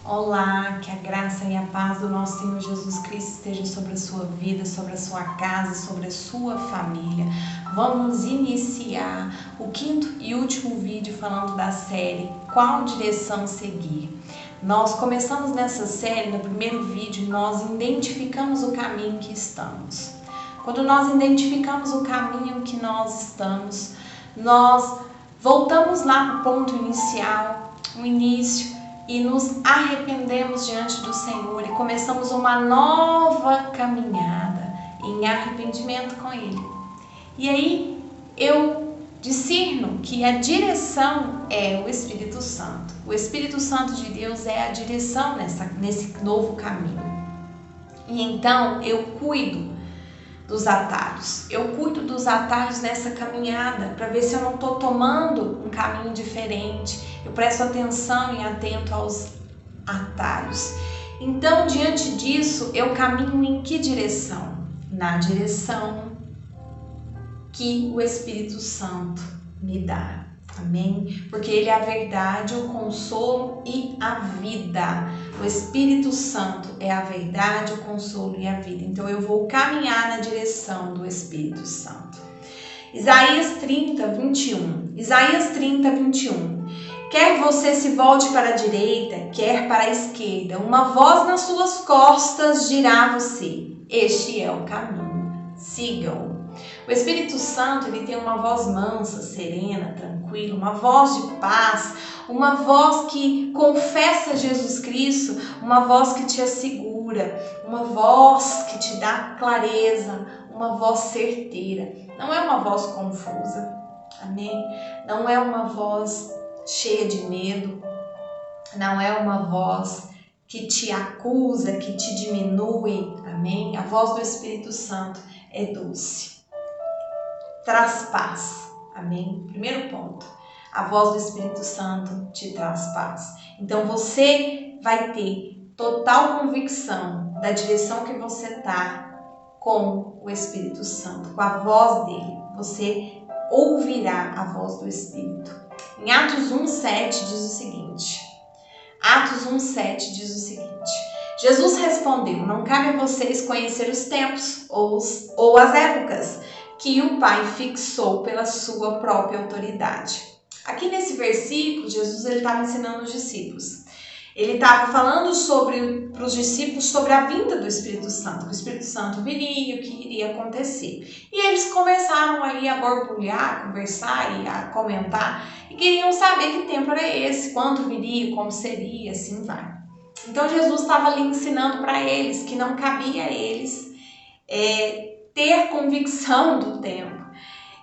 Olá, que a graça e a paz do nosso Senhor Jesus Cristo esteja sobre a sua vida, sobre a sua casa, sobre a sua família. Vamos iniciar o quinto e último vídeo falando da série Qual Direção Seguir? Nós começamos nessa série, no primeiro vídeo, nós identificamos o caminho que estamos. Quando nós identificamos o caminho que nós estamos, nós voltamos lá para o ponto inicial, o início, e nos arrependemos diante do Senhor e começamos uma nova caminhada em arrependimento com Ele. E aí eu discerno que a direção é o Espírito Santo. O Espírito Santo de Deus é a direção nesse novo caminho. E então eu cuido dos atalhos. Eu cuido dos atalhos nessa caminhada para ver se eu não estou tomando um caminho diferente. Eu presto atenção e atento aos atalhos. Então, diante disso, eu caminho em que direção? Na direção que o Espírito Santo me dá. Amém? Porque Ele é a verdade, o consolo e a vida. O Espírito Santo é a verdade, o consolo e a vida. Então eu vou caminhar na direção do Espírito Santo. Isaías 30, 21. Isaías 30, 21. Quer você se volte para a direita, quer para a esquerda, uma voz nas suas costas dirá a você: este é o caminho, sigam-o. O Espírito Santo, ele tem uma voz mansa, serena, tranquila, uma voz de paz, uma voz que confessa Jesus Cristo, uma voz que te assegura, uma voz que te dá clareza, uma voz certeira. Não é uma voz confusa, amém? Não é uma voz cheia de medo, não é uma voz que te acusa, que te diminui, amém? A voz do Espírito Santo é doce. Traz paz, amém? Primeiro ponto, a voz do Espírito Santo te traz paz. Então você vai ter total convicção da direção que você está com o Espírito Santo, com a voz dele. Você ouvirá a voz do Espírito. Em Atos 1:7 diz o seguinte, Jesus respondeu: não cabe a vocês conhecer os tempos ou as épocas que o Pai fixou pela sua própria autoridade. Aqui nesse versículo, Jesus estava ensinando os discípulos. Ele estava falando para os discípulos sobre a vinda do Espírito Santo. Que o Espírito Santo viria, o que iria acontecer. E eles começaram ali a borbulhar, a conversar e a comentar. E queriam saber que tempo era esse, quando viria, como seria, assim vai. Então Jesus estava ali ensinando para eles que não cabia a eles ter convicção do tempo.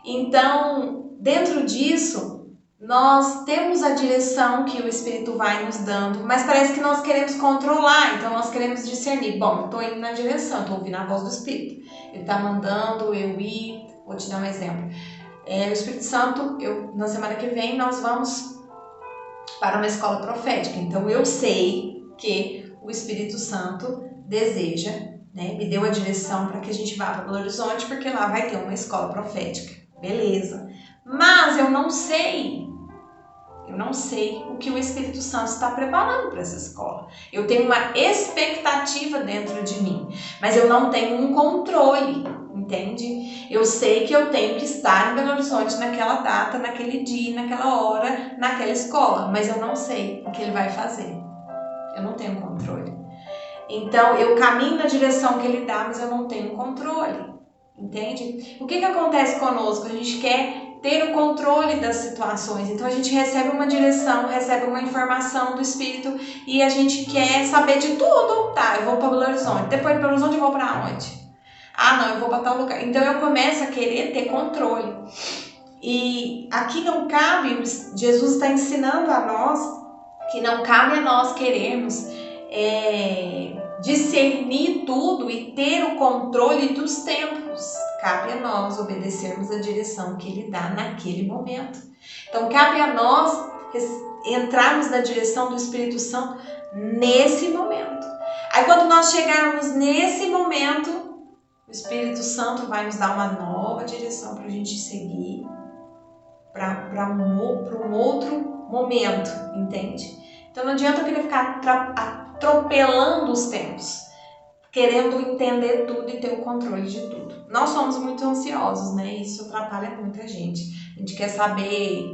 Então, dentro disso, nós temos a direção que o Espírito vai nos dando, mas parece que nós queremos controlar, então nós queremos discernir. Bom, estou indo na direção, estou ouvindo a voz do Espírito. Ele está mandando eu ir. Vou te dar um exemplo. O Espírito Santo, na semana que vem, nós vamos para uma escola profética. Então, eu sei que o Espírito Santo deseja, me deu a direção para que a gente vá para Belo Horizonte, porque lá vai ter uma escola profética. Beleza. Mas eu não sei o que o Espírito Santo está preparando para essa escola. Eu tenho uma expectativa dentro de mim, mas eu não tenho um controle, entende? Eu sei que eu tenho que estar em Belo Horizonte naquela data, naquele dia, naquela hora, naquela escola, mas eu não sei o que ele vai fazer. Eu não tenho controle. Então, eu caminho na direção que ele dá, mas eu não tenho controle, entende? O que acontece conosco? A gente quer ter o controle das situações, então a gente recebe uma direção, recebe uma informação do Espírito e a gente quer saber de tudo. Tá, eu vou para Belo Horizonte, depois de Belo Horizonte eu vou para onde? Ah, não, eu vou para tal lugar. Então eu começo a querer ter controle. E aqui não cabe, Jesus está ensinando a nós que não cabe a nós querermos discernir tudo e ter o controle dos tempos. Cabe a nós obedecermos a direção que Ele dá naquele momento. Então, cabe a nós entrarmos na direção do Espírito Santo nesse momento. Aí, quando nós chegarmos nesse momento, o Espírito Santo vai nos dar uma nova direção para a gente seguir para um outro momento, entende? Então não adianta eu querer ficar atropelando os tempos, querendo entender tudo e ter o controle de tudo. Nós somos muito ansiosos, né? Isso atrapalha muita gente. A gente quer saber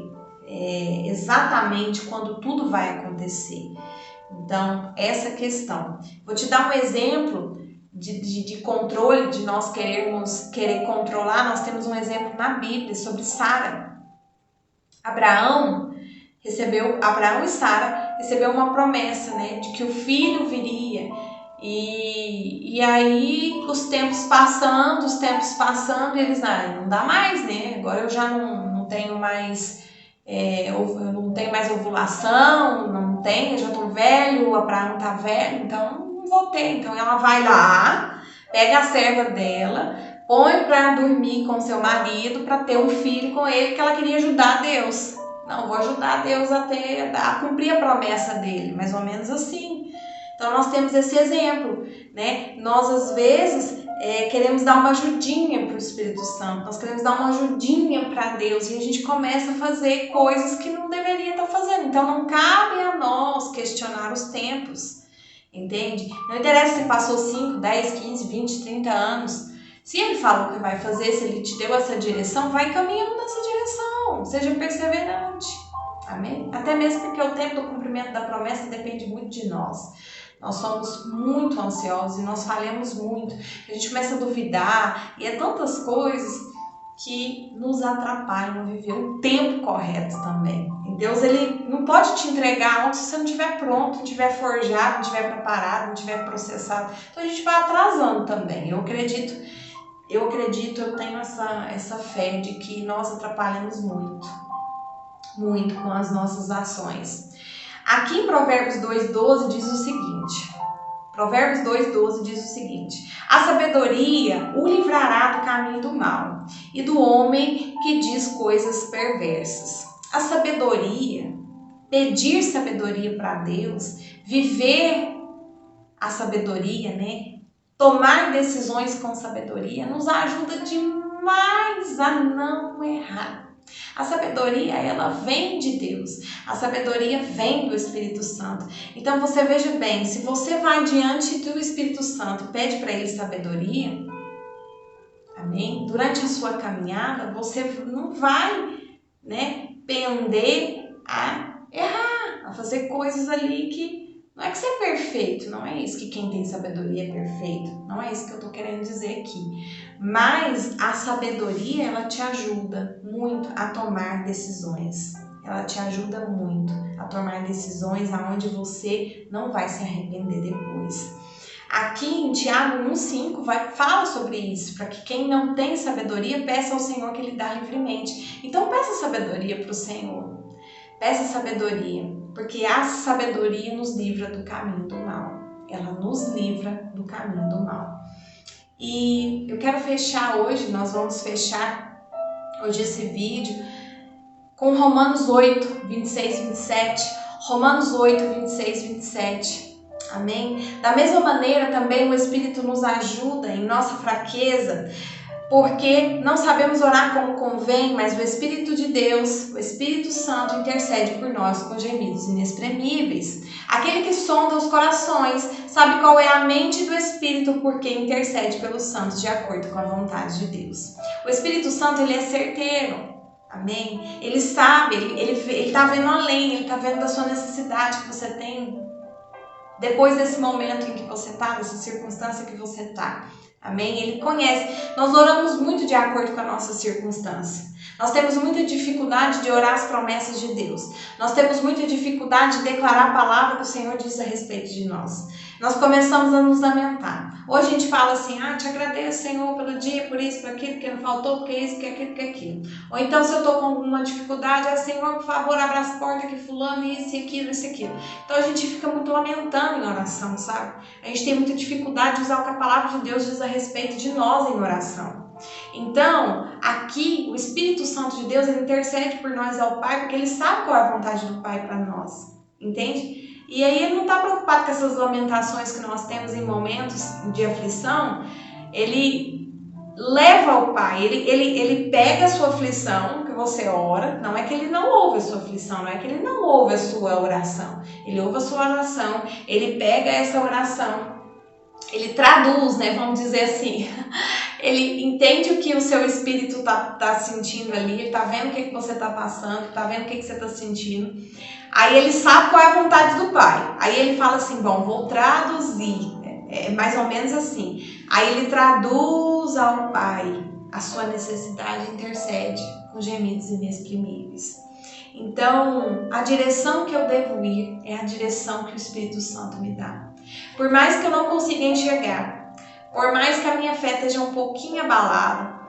exatamente quando tudo vai acontecer. Então, essa questão. Vou te dar um exemplo de controle, de nós querer controlar. Nós temos um exemplo na Bíblia sobre Sara. Abraão e Sara recebeu uma promessa, né, de que o filho viria. E aí os tempos passando, e eles, não dá mais, né? Agora eu já não tenho mais, eu não tenho mais ovulação, eu já tô velho, o Abraão tá velho, então não vou ter. Então ela vai lá, pega a serva dela, põe para dormir com seu marido, para ter um filho com ele, que ela queria ajudar Deus. Não, vou ajudar Deus a cumprir a promessa dele, mais ou menos assim. Então nós temos esse exemplo, né? Nós às vezes queremos dar uma ajudinha para o Espírito Santo, nós queremos dar uma ajudinha para Deus e a gente começa a fazer coisas que não deveria estar fazendo. Então não cabe a nós questionar os tempos, entende? Não interessa se passou 5, 10, 15, 20, 30 anos. Se ele falou que vai fazer, se ele te deu essa direção, vai caminhando nessa direção, seja perseverante, amém? Até mesmo porque o tempo do cumprimento da promessa depende muito de nós. Nós somos muito ansiosos e nós falhamos muito. A gente começa a duvidar e tantas coisas que nos atrapalham a viver o tempo correto também. E Deus, ele não pode te entregar algo se você não estiver pronto, não estiver forjado, não estiver preparado, não estiver processado. Então a gente vai atrasando também. Eu tenho essa fé de que nós atrapalhamos muito com as nossas ações. Aqui em Provérbios 2,12 diz o seguinte: a sabedoria o livrará do caminho do mal e do homem que diz coisas perversas. A sabedoria, pedir sabedoria para Deus, viver a sabedoria, né? Tomar decisões com sabedoria nos ajuda demais a não errar. A sabedoria, ela vem de Deus. A sabedoria vem do Espírito Santo. Então você veja bem, se você vai diante do Espírito Santo e pede para ele sabedoria, amém? Durante a sua caminhada, você não vai, né, pender a errar, a fazer coisas ali que não é que você é perfeito, não é isso que quem tem sabedoria é perfeito, não é isso que eu estou querendo dizer aqui. Mas a sabedoria, ela te ajuda muito a tomar decisões. Ela te ajuda muito a tomar decisões aonde você não vai se arrepender depois. Aqui em Tiago 1,5 fala sobre isso, para que quem não tem sabedoria peça ao Senhor que ele dá livremente. Então peça sabedoria para o Senhor. Peça sabedoria, porque a sabedoria nos livra do caminho do mal. Ela nos livra do caminho do mal. E eu quero fechar hoje, nós vamos fechar hoje esse vídeo com Romanos 8, 26 e 27. Romanos 8, 26 e 27. Amém? Da mesma maneira também o Espírito nos ajuda em nossa fraqueza, porque não sabemos orar como convém, mas o Espírito de Deus, o Espírito Santo, intercede por nós com gemidos inexprimíveis. Aquele que sonda os corações sabe qual é a mente do Espírito, porque intercede pelos santos de acordo com a vontade de Deus. O Espírito Santo, ele é certeiro. Amém? Ele sabe, ele está vendo além, ele está vendo da sua necessidade que você tem depois desse momento em que você está, dessa circunstância que você está. Amém? Ele conhece. Nós oramos muito de acordo com a nossa circunstância. Nós temos muita dificuldade de orar as promessas de Deus. Nós temos muita dificuldade de declarar a palavra que o Senhor diz a respeito de nós. Nós começamos a nos lamentar. Hoje a gente fala assim, te agradeço, Senhor, pelo dia, por isso, por aquilo, que não faltou, porque isso, que aquilo, que aquilo. Ou então, se eu estou com alguma dificuldade, Senhor, por favor, abra as portas que fulano, isso e aquilo, isso e aquilo. Então a gente fica muito lamentando em oração, sabe? A gente tem muita dificuldade de usar o que a palavra de Deus diz a respeito de nós em oração. Então, aqui, o Espírito Santo de Deus, ele intercede por nós ao Pai, porque ele sabe qual é a vontade do Pai para nós. Entende? E aí ele não está preocupado com essas lamentações que nós temos em momentos de aflição. Ele leva ao Pai, ele pega a sua aflição, que você ora, não é que ele não ouve a sua aflição, não é que ele não ouve a sua oração. Ele ouve a sua oração, ele pega essa oração, ele traduz, né, vamos dizer assim, ele entende o que o seu espírito tá sentindo ali, ele tá vendo o que você tá passando, tá vendo o que você tá sentindo. Aí ele sabe qual é a vontade do Pai. Aí ele fala assim, bom, vou traduzir. É mais ou menos assim. Aí ele traduz ao Pai a sua necessidade, intercede com gemidos inexprimíveis. Então, a direção que eu devo ir é a direção que o Espírito Santo me dá. Por mais que eu não consiga enxergar, por mais que a minha fé esteja um pouquinho abalada,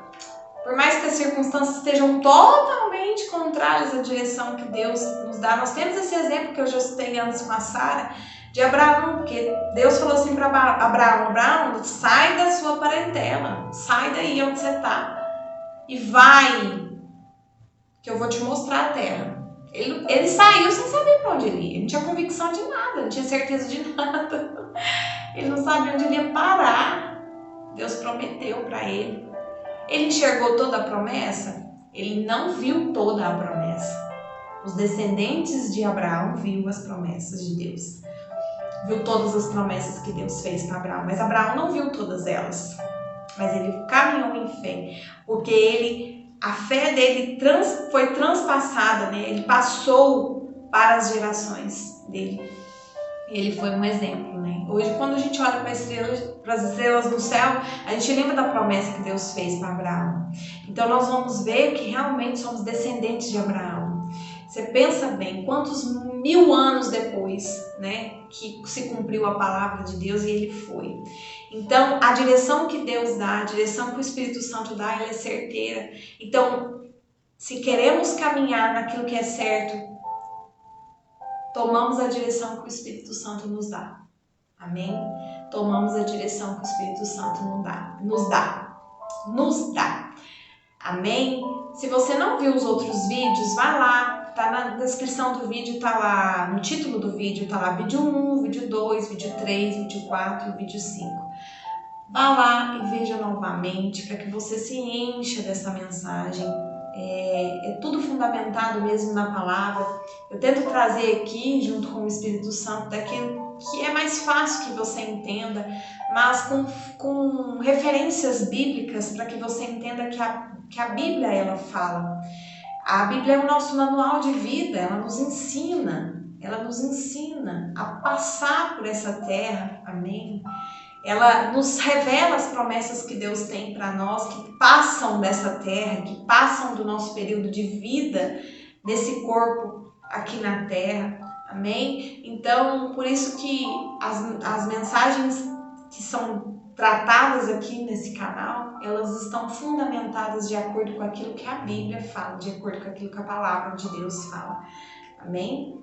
por mais que as circunstâncias estejam totalmente contrárias à direção que Deus nos dá. Nós temos esse exemplo que eu já citei antes com a Sara, de Abraão, porque Deus falou assim para Abraão, sai da sua parentela, sai daí onde você está e vai, que eu vou te mostrar a terra. Ele saiu sem saber para onde ele ia, ele não tinha convicção de nada, não tinha certeza de nada, ele não sabia onde ele ia parar. Deus prometeu para ele. Ele enxergou toda a promessa? Ele não viu toda a promessa. Os descendentes de Abraão viram as promessas de Deus. Viu todas as promessas que Deus fez para Abraão. Mas Abraão não viu todas elas. Mas ele caminhou em fé. Porque a fé dele foi transpassada, né? Ele passou para as gerações dele. E ele foi um exemplo, né? Hoje, quando a gente olha para as estrelas no céu, a gente lembra da promessa que Deus fez para Abraão. Então, nós vamos ver que realmente somos descendentes de Abraão. Você pensa bem, quantos 1000 anos depois, né, que se cumpriu a palavra de Deus e ele foi. Então, a direção que Deus dá, a direção que o Espírito Santo dá, ela é certeira. Então, se queremos caminhar naquilo que é certo, tomamos a direção que o Espírito Santo nos dá. Amém? Tomamos a direção que o Espírito Santo nos dá. Amém? Se você não viu os outros vídeos, vai lá, tá na descrição do vídeo, tá lá, no título do vídeo, tá lá vídeo 1, vídeo 2, vídeo 3, vídeo 4 e vídeo 5. Vá lá e veja novamente para que você se encha dessa mensagem. É tudo fundamentado mesmo na palavra. Eu tento trazer aqui, junto com o Espírito Santo, daquilo que é mais fácil que você entenda, mas com referências bíblicas para que você entenda que a Bíblia, ela fala. A Bíblia é o nosso manual de vida, ela nos ensina a passar por essa terra, amém? Ela nos revela as promessas que Deus tem para nós, que passam dessa terra, que passam do nosso período de vida, desse corpo aqui na terra, amém? Então, por isso que as mensagens que são tratadas aqui nesse canal, elas estão fundamentadas de acordo com aquilo que a Bíblia fala, de acordo com aquilo que a palavra de Deus fala, amém?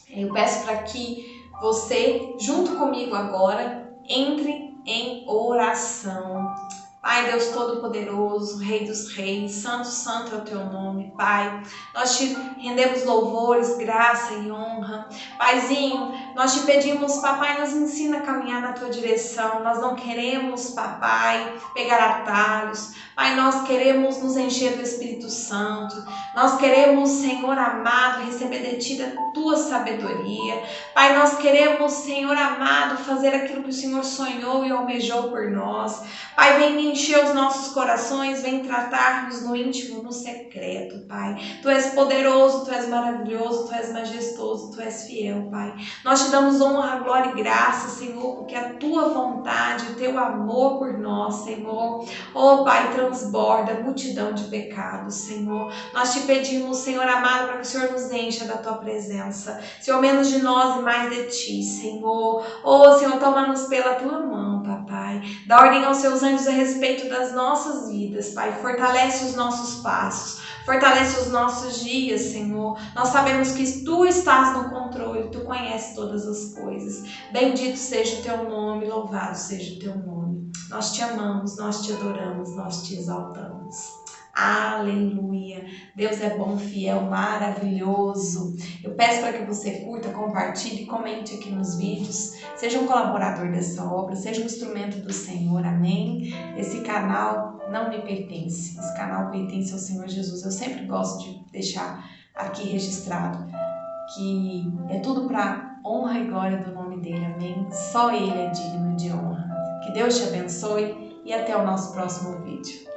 Eu peço para que você, junto comigo agora, entre em oração. Pai Deus Todo-Poderoso, Rei dos Reis, Santo é o Teu nome, Pai. Nós Te rendemos louvores, graça e honra. Paizinho, nós Te pedimos, Papai, nos ensina a caminhar na Tua direção. Nós não queremos, Papai, pegar atalhos. Pai, nós queremos nos encher do Espírito Santo. Nós queremos, Senhor amado, receber de Ti da Tua sabedoria. Pai, nós queremos, Senhor amado, fazer aquilo que o Senhor sonhou e almejou por nós. Pai, vem encher os nossos corações, vem tratar-nos no íntimo, no secreto, Pai. Tu és poderoso, Tu és maravilhoso, Tu és majestoso, Tu és fiel, Pai. Nós Te damos honra, glória e graça, Senhor, porque a Tua vontade, o Teu amor por nós, Senhor, oh Pai, transborda multidão de pecados, Senhor. Nós Te pedimos, Senhor amado, para que o Senhor nos encha da Tua presença. Senhor, menos de nós e mais de Ti, Senhor. Oh, Senhor, toma-nos pela Tua mão, Papai. Dá ordem aos Seus anjos a respeito das nossas vidas, Pai. Fortalece os nossos passos, fortalece os nossos dias, Senhor. Nós sabemos que Tu estás no controle, Tu conheces todas as coisas. Bendito seja o Teu nome, louvado seja o Teu nome. Nós Te amamos, nós Te adoramos, nós Te exaltamos. Aleluia! Deus é bom, fiel, maravilhoso. Eu peço para que você curta, compartilhe, comente aqui nos vídeos. Seja um colaborador dessa obra, seja um instrumento do Senhor, amém? Esse canal não me pertence, esse canal pertence ao Senhor Jesus. Eu sempre gosto de deixar aqui registrado que é tudo para honra e glória do nome dele, amém? Só ele é digno de honra. Que Deus te abençoe e até o nosso próximo vídeo.